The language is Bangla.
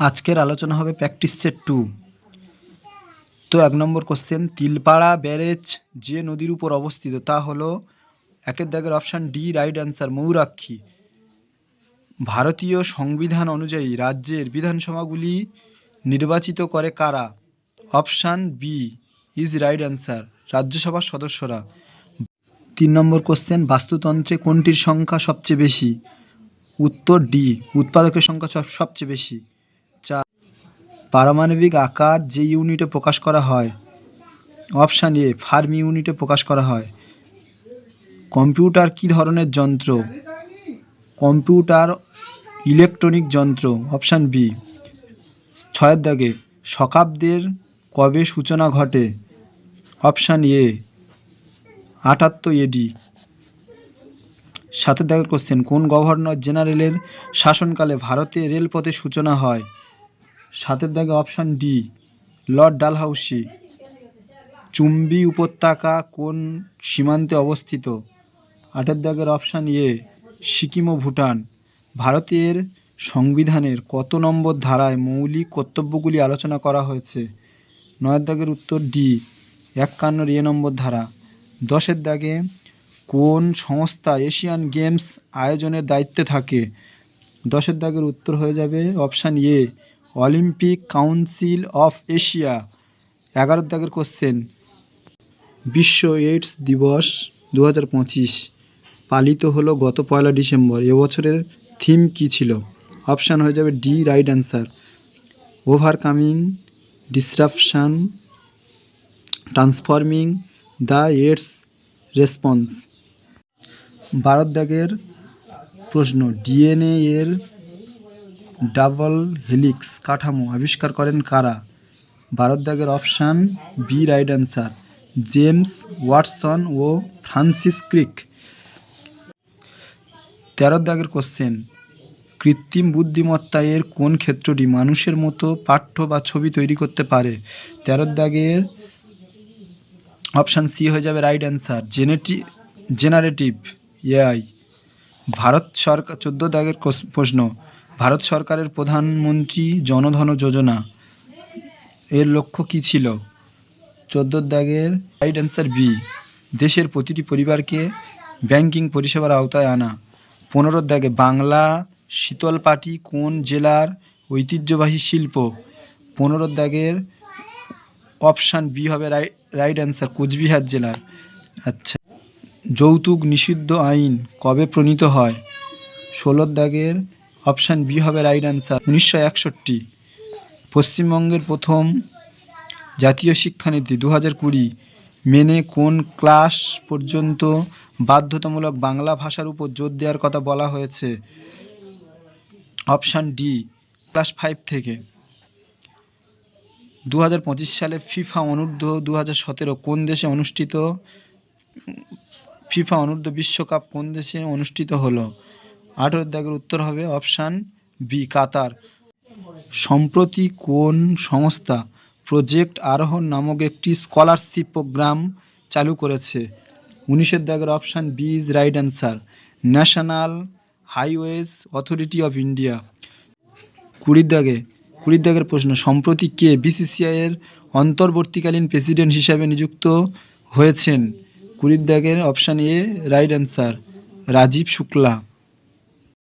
আজকের আলোচনা হবে প্র্যাকটিস সেট 2। তো 1 নম্বর কোশ্চেন, তিলপাড়া ব্যারেজ যে নদীর উপর অবস্থিত তা হলো একের দাগের option D right answer Mayurakshi. ভারতীয় সংবিধান অনুযায়ী রাজ্যের বিধানসভাগুলি নির্বাচিত করে কারা? Option B is right answer রাজ্যসভার সদস্যরা। 3 নম্বর কোশ্চেন, বাস্তুতন্ত্রে কোনটির সংখ্যা সবচেয়ে বেশি? উত্তর ডি উৎপাদকের সংখ্যা সবচেয়ে বেশি। পারমাণবিক আকার যে ইউনিটে প্রকাশ করা হয়? অপশান এ ফার্মি ইউনিটে প্রকাশ করা হয়। কম্পিউটার কী ধরনের যন্ত্র? কম্পিউটার ইলেকট্রনিক যন্ত্র। Option B. 6 দাগে শকাব্দের কবে সূচনা ঘটে? অপশান এ 78 এডি। 7 দাগের কোশ্চেন, কোন গভর্নর জেনারেলের শাসনকালে ভারতে রেলপথের সূচনা হয়? 7 দাগে অপশান ডি লর্ড ডালহাউসি। চুম্বী উপত্যকা কোন সীমান্তে অবস্থিত? 8 দাগের অপশান এ সিকিম ও ভুটান। ভারতের সংবিধানের কত নম্বর ধারায় মৌলিক কর্তব্যগুলি আলোচনা করা হয়েছে? 9 দাগের উত্তর ডি 51 নম্বর ধারা। 10 দাগে কোন সংস্থা এশিয়ান গেমস আয়োজনের দায়িত্বে থাকে? 10 দাগের উত্তর হয়ে যাবে option A Olympic council of Asia. 11 দাগের কোশ্চেন, বিশ্ব এইডস দিবস 2025 পালিত হলো গত 1 ডিসেম্বর। এবছরের থিম কী ছিল? অপশান হয়ে যাবে D right answer overcoming disruption transforming the AIDS response. 12 দাগের প্রশ্ন, ডিএনএ এর ডাবল হেলিক্স কাঠামো আবিষ্কার করেন কারা? 12 দাগের option B right answer James Watson ও ফ্রান্সিস ক্রিক। 13 দাগের কোশ্চেন, কৃত্রিম বুদ্ধিমত্তা এর কোন ক্ষেত্রটি মানুষের মতো পাঠ্য বা ছবি তৈরি করতে পারে? 13 দাগের অপশান সি হয়ে যাবে রাইট অ্যান্সার জেনারেটিভ এআই। ভারত সরকার 14 দাগের প্রশ্ন, ভারত সরকারের প্রধানমন্ত্রী জনধন যোজনা এর লক্ষ্য কী ছিল? 14 দাগের রাইট অ্যান্সার বি দেশের প্রতিটি পরিবারকে ব্যাংকিং পরিষেবার আওতায় আনা। 15 দাগে বাংলা শীতলপাটি কোন জেলার ঐতিহ্যবাহী শিল্প? 15 দাগের অপশান বি হবে রাইট অ্যান্সার কোচবিহার জেলার। আচ্ছা, যৌতুক নিষিদ্ধ আইন কবে প্রণীত হয়? 16 দাগের অপশান বি হবে রাইট অ্যান্সার 1961। পশ্চিমবঙ্গের প্রথম জাতীয় শিক্ষানীতি 2020 মেনে কোন ক্লাস পর্যন্ত বাধ্যতামূলক বাংলা ভাষার উপর জোর দেওয়ার কথা বলা হয়েছে? অপশান ডি ক্লাস 5 থেকে। 2025 সালে ফিফা অনূর্ধ্ব 2017 কোন দেশে অনুষ্ঠিত? ফিফা অনূর্ধ্ব বিশ্বকাপ কোন দেশে অনুষ্ঠিত হলো? 18 দাগের উত্তর হবে অপশান বি কাতার। সম্প্রতি কোন সংস্থা প্রজেক্ট আরোহণ নামক একটি স্কলারশিপ প্রোগ্রাম চালু করেছে? 19 দাগের option B is right answer national highways authority of India. 20 দাগের প্রশ্ন, সম্প্রতি কে বিসিসিআই এর অন্তর্বর্তীকালীন প্রেসিডেন্ট হিসাবে নিযুক্ত হয়েছেন? 20 দাগের option A right answer Rajiv Shukla.